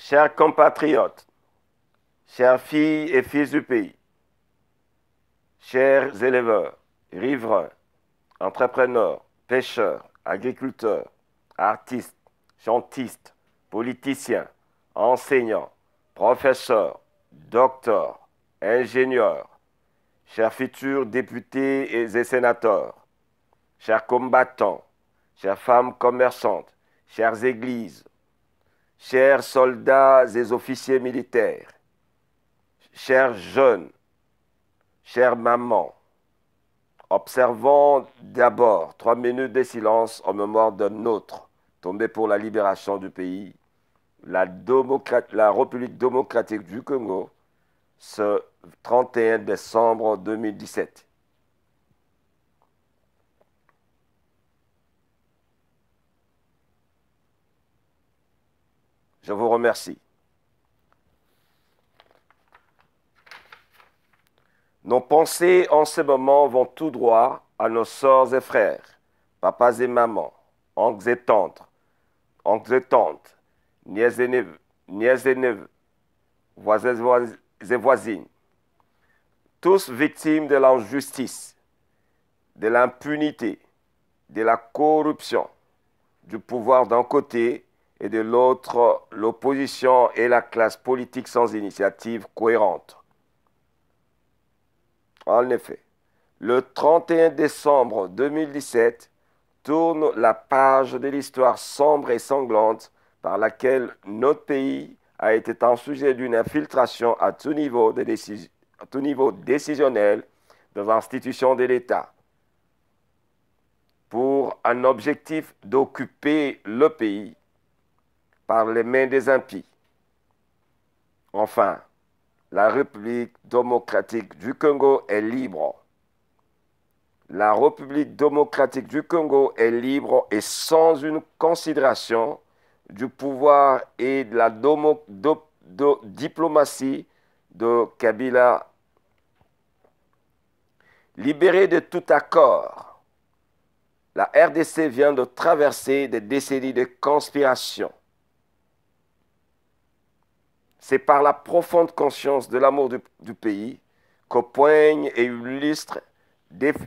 Chers compatriotes, chères filles et fils du pays, chers éleveurs, riverains, entrepreneurs, pêcheurs, agriculteurs, artistes, chantistes, politiciens, enseignants, professeurs, docteurs, ingénieurs, chers futurs députés et sénateurs, chers combattants, chères femmes commerçantes, chères églises, chers soldats et officiers militaires, chers jeunes, chères mamans, observons d'abord 3 minutes de silence en mémoire d'un autre tombé pour la libération du pays, la République démocratique du Congo, ce 31 décembre 2017. Je vous remercie. Nos pensées en ce moment vont tout droit à nos sœurs et frères, papas et mamans, oncles et tantes, nièces et neveux, voisins et voisines, tous victimes de l'injustice, de l'impunité, de la corruption, du pouvoir d'un côté et de l'autre, l'opposition et la classe politique sans initiative cohérente. En effet, le 31 décembre 2017 tourne la page de l'histoire sombre et sanglante par laquelle notre pays a été un sujet d'une infiltration à tout niveau décisionnel des institutions de l'État pour un objectif d'occuper le pays par les mains des impies. Enfin, la République démocratique du Congo est libre. La République démocratique du Congo est libre et sans une considération du pouvoir et de la diplomatie de Kabila. Libérée de tout accord, la RDC vient de traverser des décennies de conspiration. C'est par la profonde conscience de l'amour du pays que poigne et illustre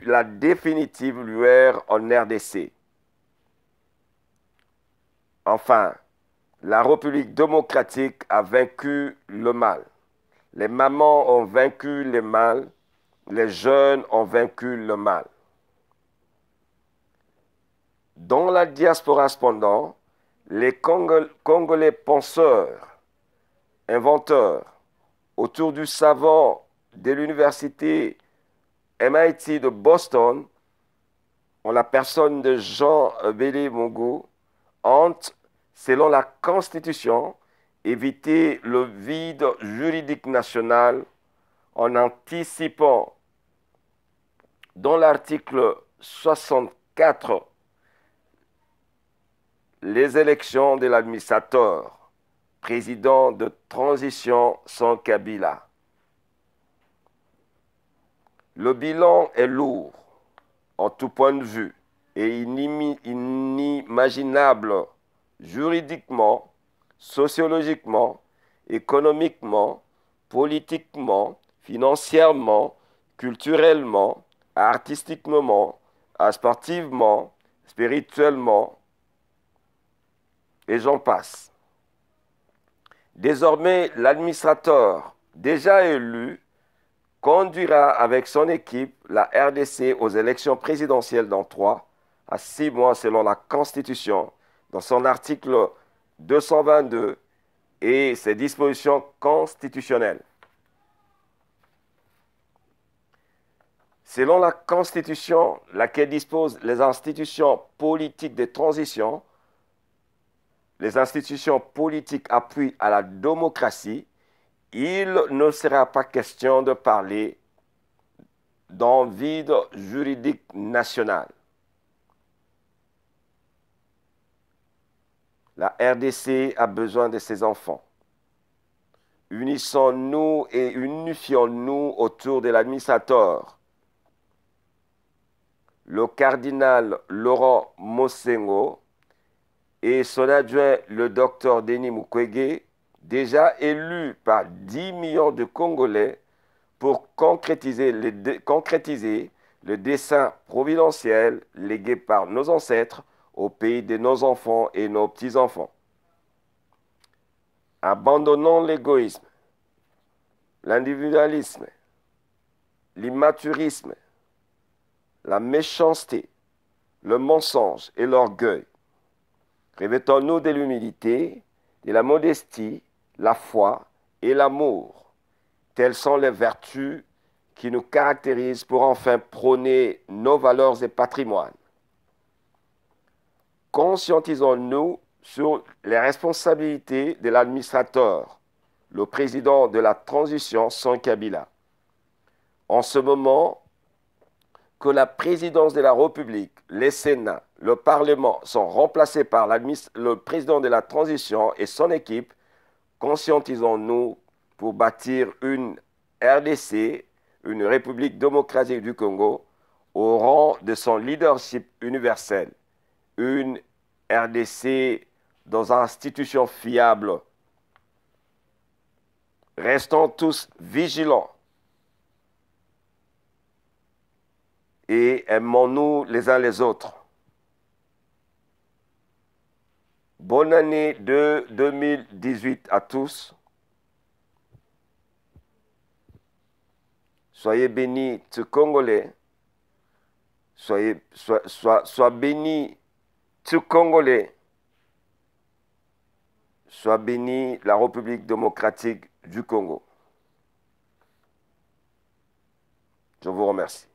la définitive lueur en RDC. Enfin, la République démocratique a vaincu le mal. Les mamans ont vaincu le mal. Les jeunes ont vaincu le mal. Dans la diaspora cependant, les Congolais penseurs, inventeurs, autour du savant de l'université MIT de Boston, en la personne de Jean Bélé Mongo, ont, selon la Constitution, évité le vide juridique national en anticipant, dans l'article 64, les élections de l'administrateur, président de transition sans Kabila. Le bilan est lourd en tout point de vue et inimaginable juridiquement, sociologiquement, économiquement, politiquement, financièrement, culturellement, artistiquement, sportivement, spirituellement, et j'en passe. Désormais, l'administrateur déjà élu conduira avec son équipe la RDC aux élections présidentielles dans 3 à 6 mois selon la Constitution, dans son article 222 et ses dispositions constitutionnelles. Selon la Constitution, laquelle dispose les institutions politiques de transition, les institutions politiques appuient à la démocratie, il ne sera pas question de parler d'un vide juridique national. La RDC a besoin de ses enfants. Unissons-nous et unifions-nous autour de l'administrateur. Le cardinal Laurent Mosengo et son adjoint, le docteur Denis Mukwege, déjà élus par 10 millions de Congolais pour concrétiser le dessein providentiel légué par nos ancêtres au pays de nos enfants et nos petits-enfants. Abandonnons l'égoïsme, l'individualisme, l'immaturisme, la méchanceté, le mensonge et l'orgueil. Revêtons-nous de l'humilité, de la modestie, la foi et l'amour. Telles sont les vertus qui nous caractérisent pour enfin prôner nos valeurs et patrimoines. Conscientisons-nous sur les responsabilités de l'administrateur, le président de la transition sans Kabila. En ce moment que la présidence de la République, les Sénats, le Parlement sont remplacés par le président de la transition et son équipe, conscientisons-nous pour bâtir une RDC, une République démocratique du Congo, au rang de son leadership universel. Une RDC dans une institution fiable. Restons tous vigilants et aimons-nous les uns les autres. Bonne année de 2018 à tous. Soyez bénis, tous Congolais. Sois béni, tous Congolais. Sois béni la République démocratique du Congo. Je vous remercie.